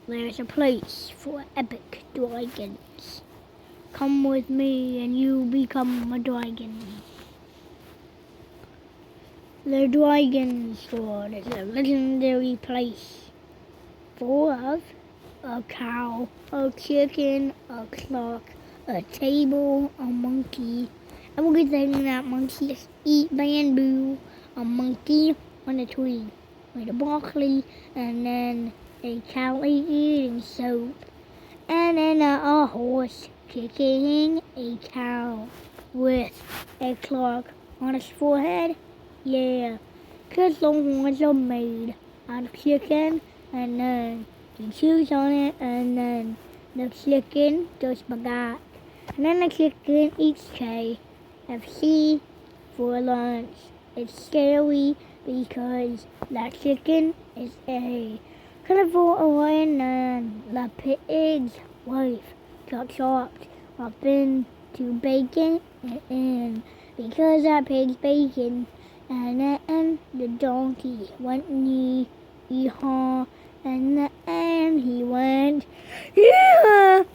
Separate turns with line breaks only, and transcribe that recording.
There's a place for epic dragons. Come with me and you become a dragon. The Dragon's Sword is a legendary place full of a cow, a chicken, a clock, a table, a monkey, everything that monkeys eat bamboo, a monkey on a tree with a broccoli, and then a cow eating soap, and then a horse kicking a cow with a clock on his forehead. Yeah, 'cause the horns are made out of chicken, and then he chews on it, and then the chicken goes bagat. And then the chicken eats KFC for lunch. It's scary because that chicken is a carnivore, and then the pig's wife got chopped up into bacon, and because that pig's bacon, and then the donkey went knee-high